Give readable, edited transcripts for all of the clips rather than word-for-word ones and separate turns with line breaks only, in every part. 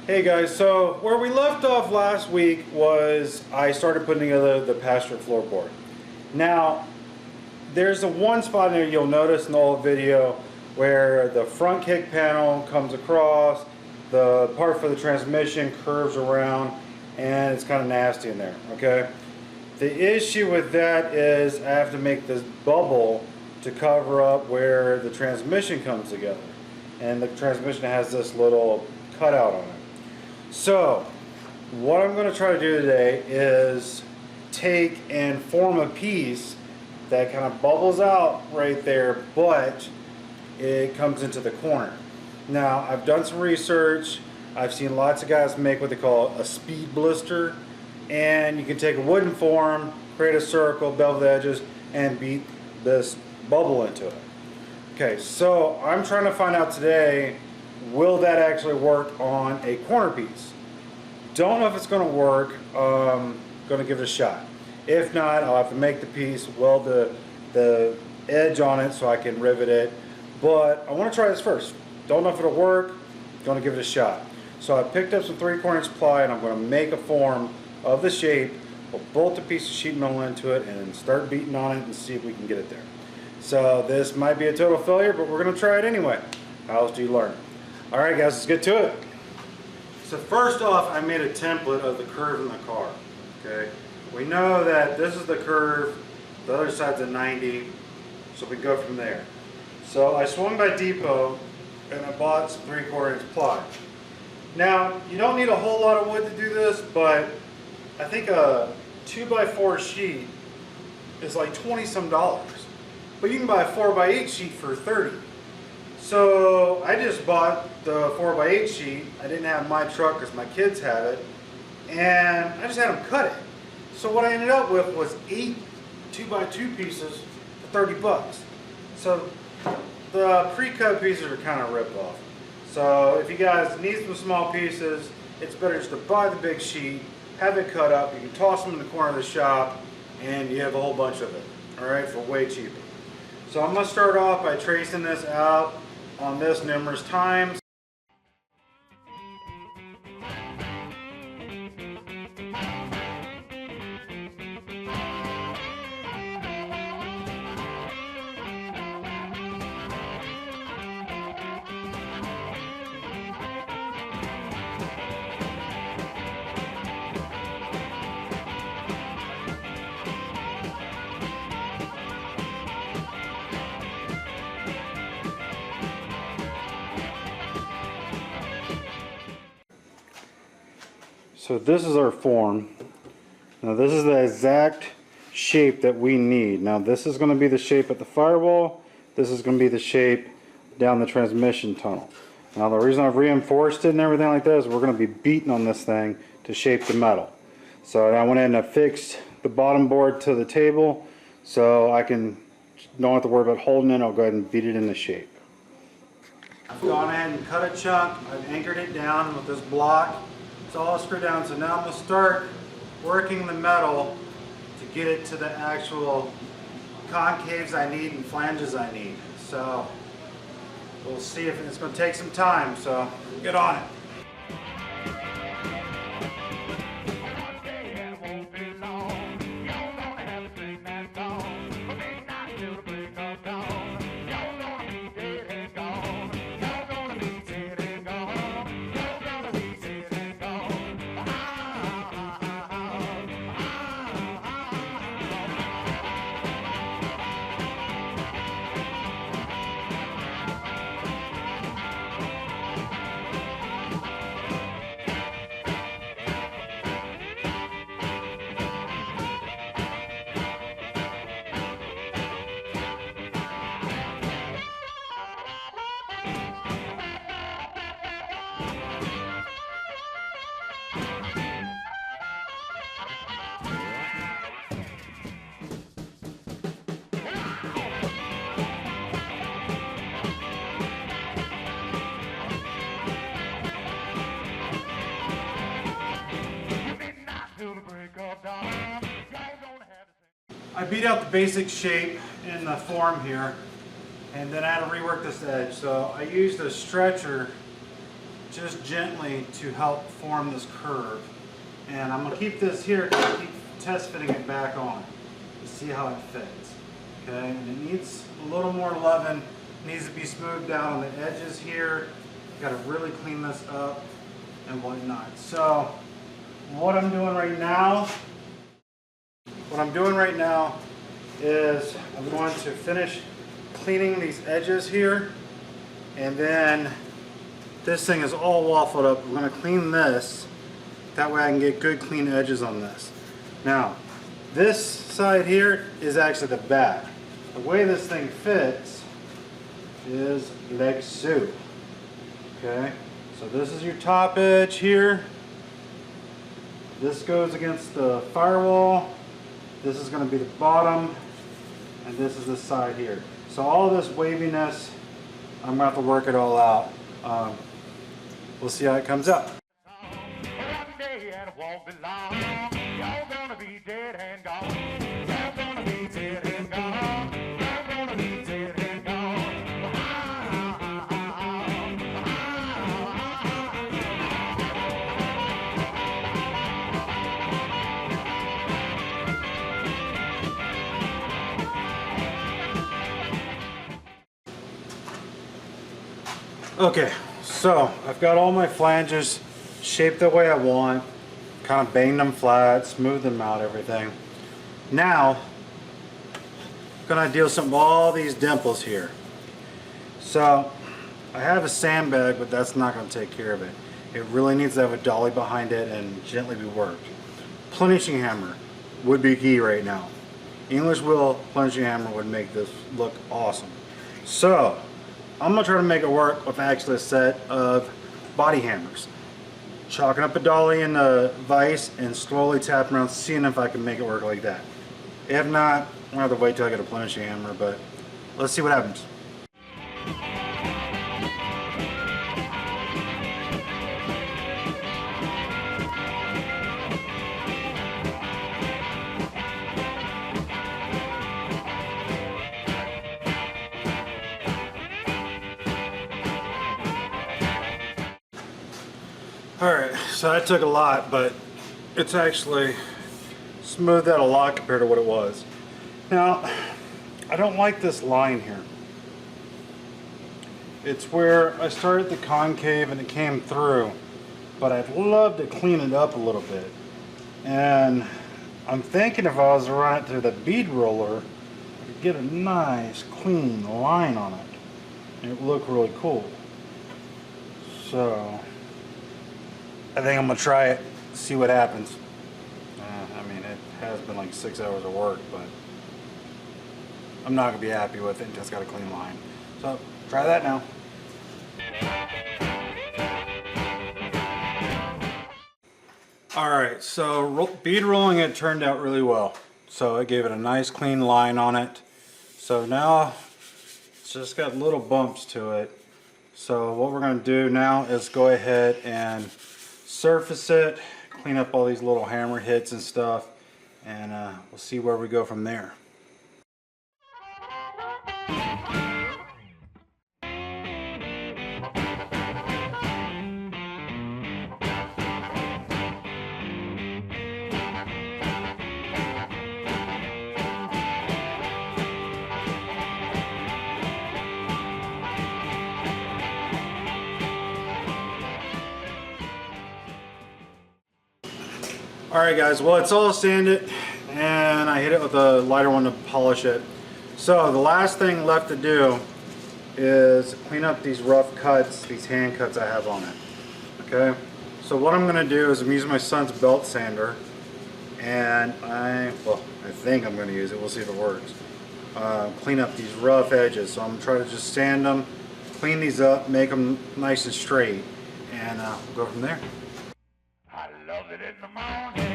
Hey guys, so where we left off last week was I started putting together the pasture floorboard. Now, there's a one spot in there you'll notice in the old video where the front kick panel comes across, the part for the transmission curves around, and it's kind of nasty in there, okay? The issue with that is I have to make this bubble to cover up where the transmission comes together. And the transmission has this little cutout on it. So, what I'm going to try to do today is take and form a piece that kind of bubbles out right there, but it comes into the corner. Now, I've done some research. I've seen lots of guys make what they call a speed blister, and you can take a wooden form, create a circle, bevel the edges, and beat this bubble into it. Okay, so I'm trying to find out today, will that actually work on a corner piece? Don't know if it's going to work. Going to give it a shot. If not, I'll have to make the piece, weld the edge on it so I can rivet it. But I want to try this first. Don't know if it'll work. Going to give it a shot. So I picked up some 3/4 inch ply and I'm going to make a form of the shape. We'll bolt a piece of sheet metal into it and start beating on it and see if we can get it there. So this might be a total failure, but we're going to try it anyway. How else do you learn? Alright guys, let's get to it. So first off, I made a template of the curve in the car. Okay, we know that this is the curve, the other side's a 90, so we go from there. So I swung by Depot and I bought some 3/4 inch ply. Now, you don't need a whole lot of wood to do this, but I think a 2x4 sheet is like $20 some. But you can buy a 4x8 sheet for $30. So I just bought the 4x8 sheet. I didn't have my truck because my kids have it, and I just had them cut it. So what I ended up with was 8 2x2 pieces for $30. So the pre-cut pieces are kind of ripped off. So if you guys need some small pieces, it's better just to buy the big sheet, have it cut up. You can toss them in the corner of the shop, and you have a whole bunch of it. All right, for way cheaper. So I'm going to start off by tracing this out on this numerous times. So this is our form. Now this is the exact shape that we need. Now this is going to be the shape at the firewall. This is going to be the shape down the transmission tunnel. Now the reason I've reinforced it and everything like that is we're going to be beating on this thing to shape the metal. So I went in and fixed the bottom board to the table so I don't have to worry about holding it. I'll go ahead and beat it into shape. I've gone ahead and cut a chunk. I've anchored it down with this block. It's all screwed down, so now I'm going to start working the metal to get it to the actual concaves I need and flanges I need. So we'll see if it's going to take some time, so get on it. I beat out the basic shape in the form here, and then I had to rework this edge. So I used a stretcher just gently to help form this curve. And I'm going to keep this here because I keep test fitting it back on to see how it fits. Okay, and it needs a little more loving. It needs to be smoothed out on the edges here. Got to really clean this up and whatnot. So what I'm doing right now is I'm going to finish cleaning these edges here, and then this thing is all waffled up. I'm going to clean this. That way I can get good clean edges on this. Now, this side here is actually the back. The way this thing fits is like so. Okay, so this is your top edge here. This goes against the firewall. This is going to be the bottom, and this is the side here. So all this waviness, I'm going to have to work it all out. We'll see how it comes out. Okay, so I've got all my flanges shaped the way I want, kind of banged them flat, smoothed them out, everything. Now, I'm gonna deal with all these dimples here. So, I have a sandbag, but that's not gonna take care of it. It really needs to have a dolly behind it and gently be worked. Plenishing hammer would be key right now. English wheel plenishing hammer would make this look awesome. So, I'm going to try to make it work with actually a set of body hammers. Chalking up a dolly in a vise and slowly tapping around, seeing if I can make it work like that. If not, I'm going to have to wait till I get a plenishing hammer, but let's see what happens. Alright, so that took a lot, but it's actually smoothed out a lot compared to what it was. Now, I don't like this line here. It's where I started the concave and it came through, but I'd love to clean it up a little bit. And I'm thinking if I was to run it through the bead roller, I could get a nice clean line on it. And it would look really cool. So I think I'm going to try it, see what happens. I mean, it has been like 6 hours of work, but I'm not going to be happy with it until it's got a clean line. So, try that now. Alright, so bead rolling it turned out really well. So I gave it a nice clean line on it. So now, it's just got little bumps to it. So what we're going to do now is go ahead and surface it, clean up all these little hammer hits and stuff, and we'll see where we go from there. Alright guys, well it's all sanded and I hit it with a lighter one to polish it. So the last thing left to do is clean up these rough cuts, these hand cuts I have on it. Okay, so what I'm going to do is I'm using my son's belt sander, and I think I'm going to use it, we'll see if it works. Clean up these rough edges, so I'm going to try to just sand them, clean these up, make them nice and straight, and we'll go from there.
I love it in the morning,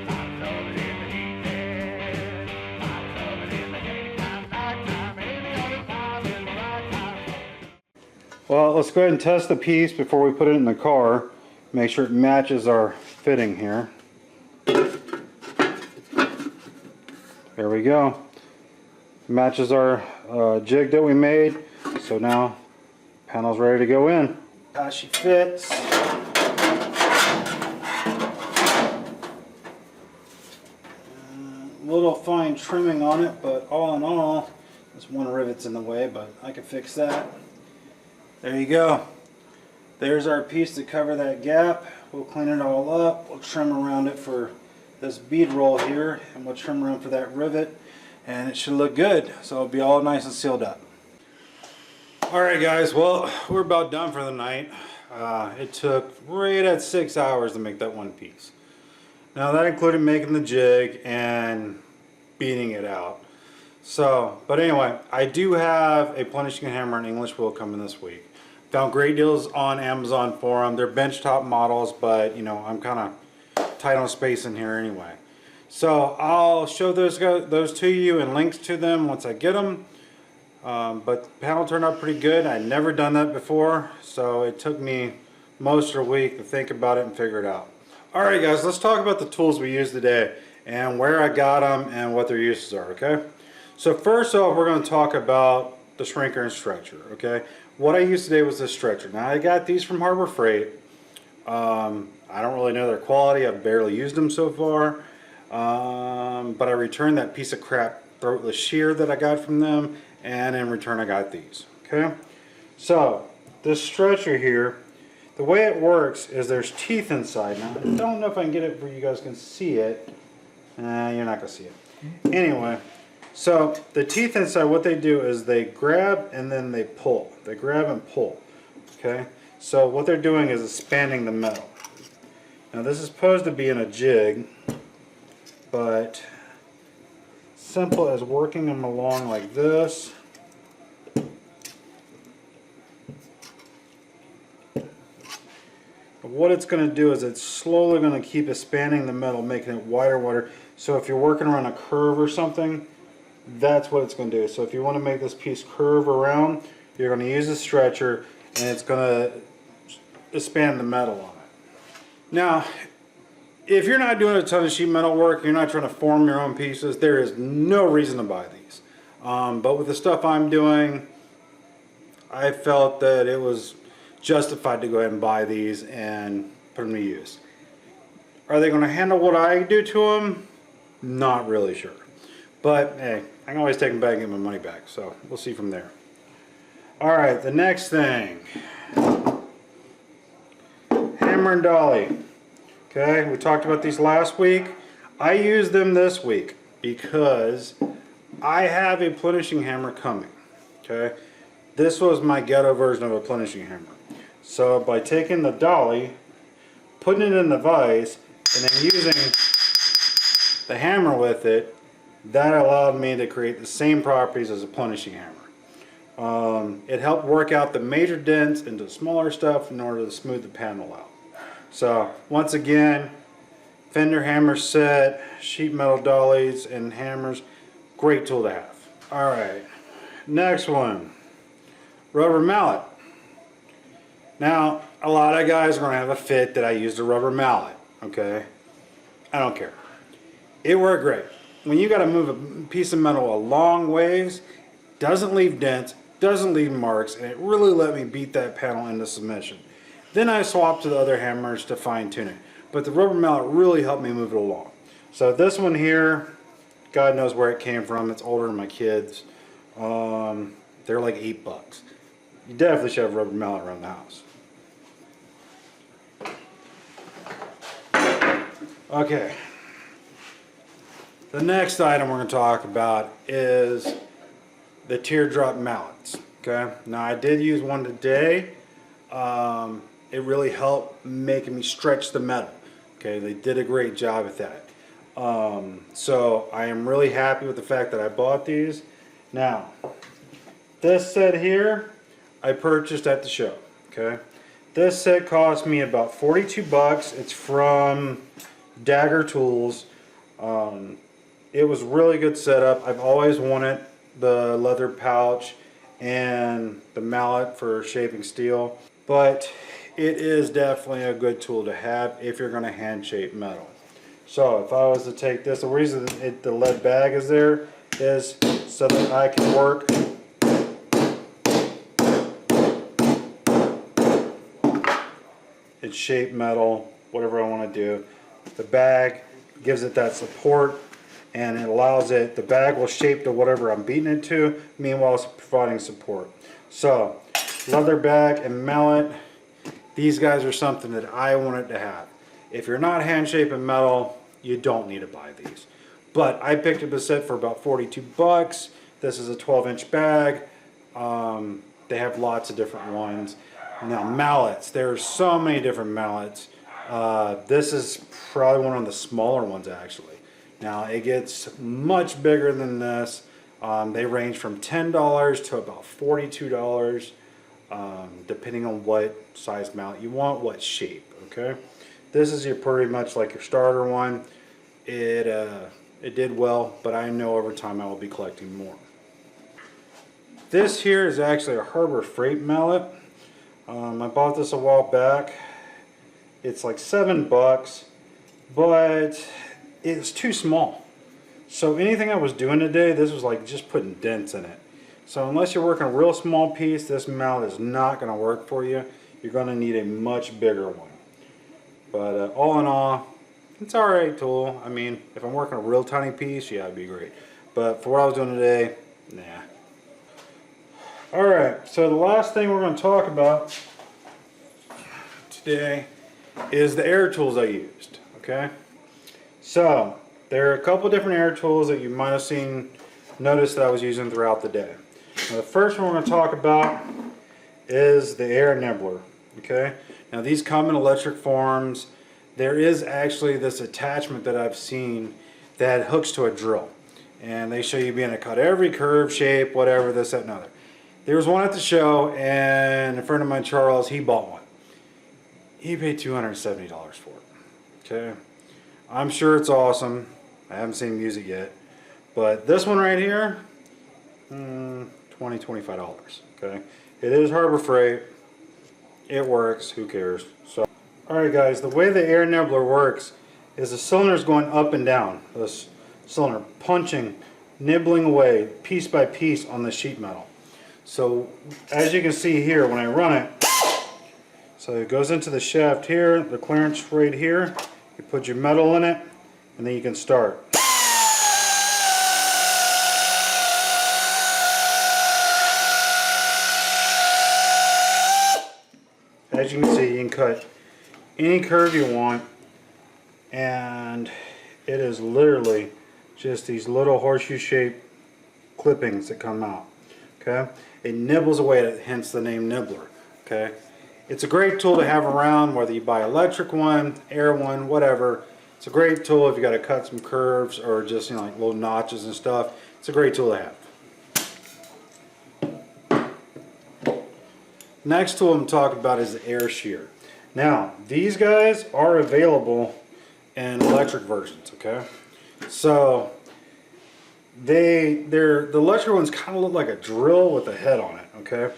I love it in the evening, I love it in the daytime, nighttime, any other time is the right time.
Well, let's go ahead and test the piece before we put it in the car. Make sure it matches our fitting here. There we go. Matches our jig that we made. So now, panel's ready to go in. how she fits. Little fine trimming on it, but all in all, this one rivet's in the way, but I can fix that. There you go. There's our piece to cover that gap. We'll clean it all up. We'll trim around it for this bead roll here, and we'll trim around for that rivet, and it should look good. So it'll be all nice and sealed up. Alright guys, well, we're about done for the night. It took right at 6 hours to make that one piece. Now that included making the jig and beating it out. So, but anyway, I do have a plenishing hammer and English wheel coming this week. Found great deals on Amazon for them. They're benchtop models, but you know, I'm kind of tight on space in here anyway. So I'll show those to you and links to them once I get them. But the panel turned out pretty good. I'd never done that before, so it took me most of the week to think about it and figure it out. Alright guys, let's talk about the tools we used today and where I got them and what their uses are, okay? So first off, we're going to talk about the shrinker and stretcher, okay? What I used today was this stretcher. Now I got these from Harbor Freight. I don't really know their quality. I've barely used them so far. But I returned that piece of crap throatless shear that I got from them, and in return I got these, okay? So this stretcher here, the way it works is there's teeth inside. Now I don't know if I can get it where you guys can see it. You're not going to see it. Anyway, so the teeth inside, what they do is they grab and then they pull. They grab and pull, okay? So what they're doing is expanding the metal. Now this is supposed to be in a jig, but simple as working them along like this. What it's going to do is it's slowly going to keep expanding the metal, making it wider and wider. So if you're working around a curve or something, that's what it's going to do. So if you want to make this piece curve around, you're going to use a stretcher and it's going to expand the metal on it. Now, if you're not doing a ton of sheet metal work, you're not trying to form your own pieces, there is no reason to buy these. But with the stuff I'm doing, I felt that it was justified to go ahead and buy these and put them to use. Are they going to handle what I do to them? Not really sure. But hey, I can always take them back and get my money back, so we'll see from there. Alright, the next thing. Hammer and dolly. Okay, we talked about these last week. I used them this week because I have a plenishing hammer coming. Okay, this was my ghetto version of a plenishing hammer. So by taking the dolly, putting it in the vise, and then using the hammer with it, that allowed me to create the same properties as a plenishing hammer. It helped work out the major dents into smaller stuff in order to smooth the panel out. So once again, fender hammer set, sheet metal dollies and hammers, great tool to have. Alright, next one, rubber mallet. Now a lot of guys are going to have a fit that I used a rubber mallet, okay? I don't care. It worked great. When you got to move a piece of metal a long ways, doesn't leave dents, doesn't leave marks, and it really let me beat that panel into submission. Then I swapped to the other hammers to fine tune it. But the rubber mallet really helped me move it along. So this one here, God knows where it came from. It's older than my kids. They're like $8. You definitely should have a rubber mallet around the house. Okay. The next item we're going to talk about is the teardrop mallets. Okay. Now I did use one today. It really helped making me stretch the metal. Okay, they did a great job at that. So I am really happy with the fact that I bought these. Now, this set here, I purchased at the show. Okay, this set cost me about 42 bucks. It's from Dagger Tools. It was really good setup. I've always wanted the leather pouch and the mallet for shaping steel, but it is definitely a good tool to have if you're going to hand shape metal. So if I was to take this, the reason the lead bag is there is so that I can work it's shaped metal, whatever I want to do. The bag gives it that support, and it allows it, the bag will shape to whatever I'm beating it to, meanwhile it's providing support. So, leather bag and mallet, these guys are something that I wanted to have. If you're not hand shaping metal, you don't need to buy these. But I picked up a set for about 42 bucks. This is a 12-inch bag. They have lots of different ones. Now mallets, there's so many different mallets. This is probably one of the smaller ones actually. Now it gets much bigger than this. They range from $10 to about $42, depending on what size mallet you want, what shape. Okay, this is pretty much like your starter one. It did well, but I know over time I will be collecting more. This here is actually a Harbor Freight mallet. I bought this a while back. It's like $7, but it's too small. So anything I was doing today, this was like just putting dents in it. So unless you're working a real small piece, this mallet is not going to work for you. You're going to need a much bigger one. But all in all, it's alright tool. I mean, if I'm working a real tiny piece, yeah, it'd be great. But for what I was doing today, nah. Alright, so the last thing we're going to talk about today is the air tools I used. Okay, so there are a couple different air tools that you might have noticed that I was using throughout the day. Now, the first one we're going to talk about is the air nibbler. Okay, now these come in electric forms. There is actually this attachment that I've seen that hooks to a drill, and they show you being able to cut every curve, shape, whatever, this, that, and other. There was one at the show, and a friend of mine, Charles, he bought one. He paid $270 for it. Okay, I'm sure it's awesome. I haven't seen him use it yet, but this one right here, $25. Okay, it is Harbor Freight. It works. Who cares? So, all right, guys. The way the air nibbler works is the cylinder is going up and down. This cylinder punching, nibbling away piece by piece on the sheet metal. So, as you can see here, when I run it. So it goes into the shaft here, the clearance right here. You put your metal in it, and then you can start. As you can see, you can cut any curve you want, and it is literally just these little horseshoe-shaped clippings that come out. Okay, it nibbles away, hence the name nibbler. Okay. It's a great tool to have around, whether you buy electric one, air one, whatever. It's a great tool if you got to cut some curves or just, you know, like little notches and stuff. It's a great tool to have. Next tool I'm talking about is the air shear. Now, these guys are available in electric versions, okay? So, the electric ones kind of look like a drill with a head on it, okay?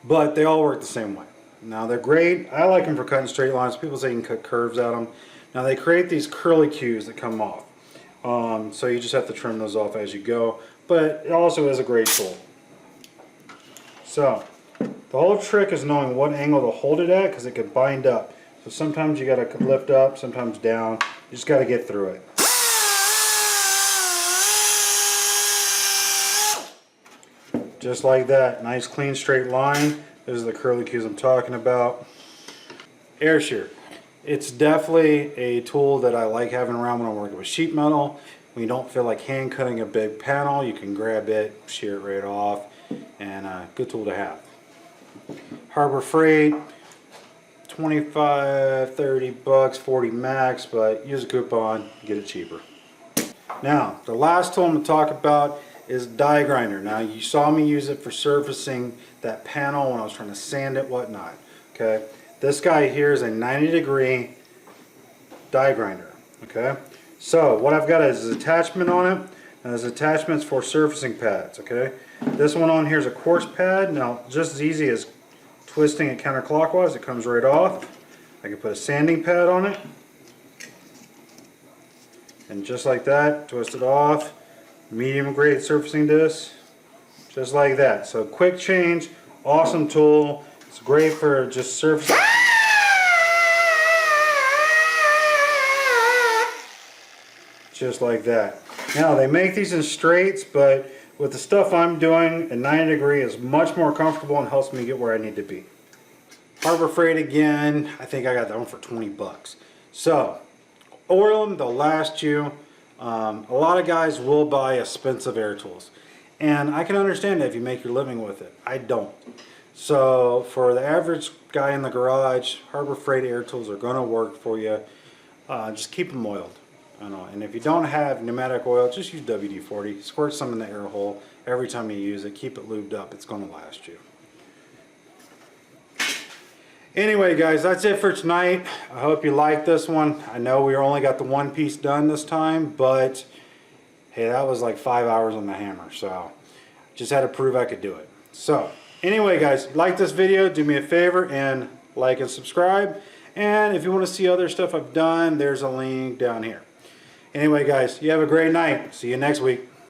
But they all work the same way. Now they're great. I like them for cutting straight lines. People say you can cut curves out of them. Now they create these curly cues that come off. So you just have to trim those off as you go. But it also is a great tool. So the whole trick is knowing what angle to hold it at, because it can bind up. So sometimes you got to lift up, sometimes down. You just got to get through it. Just like that. Nice clean straight line. Those are the curly cues I'm talking about. Air shear. It's definitely a tool that I like having around when I'm working with sheet metal. When you don't feel like hand cutting a big panel, you can grab it, shear it right off, and a good tool to have. Harbor Freight, 25, 30 bucks, 40 max, but use a coupon, get it cheaper. Now, the last tool I'm going to talk about is die grinder. Now, you saw me use it for surfacing that panel when I was trying to sand it, whatnot. Okay, this guy here is a 90-degree die grinder. Okay, so what I've got is an attachment on it, and there's attachments for surfacing pads. Okay, this one on here is a quartz pad. Now, just as easy as twisting it counterclockwise, it comes right off. I can put a sanding pad on it, and just like that, twist it off. Medium grade surfacing disc, just like that. So quick change, awesome tool. It's great for just surfacing. just like that. Now they make these in straights, but with the stuff I'm doing, a 90 degree is much more comfortable and helps me get where I need to be. Harbor Freight again, I think I got that one for 20 bucks. So, oil them, they'll last you. A lot of guys will buy expensive air tools. And I can understand that if you make your living with it. I don't. So, for the average guy in the garage, Harbor Freight air tools are going to work for you. Just keep them oiled. I know. And if you don't have pneumatic oil, just use WD-40. Squirt some in the air hole every time you use it. Keep it lubed up. It's going to last you. Anyway, guys, that's it for tonight. I hope you liked this one. I know we only got the one piece done this time, but hey, that was like 5 hours on the hammer. So just had to prove I could do it. So anyway, guys, like this video, do me a favor and like and subscribe. And if you want to see other stuff I've done, there's a link down here. Anyway, guys, you have a great night. See you next week.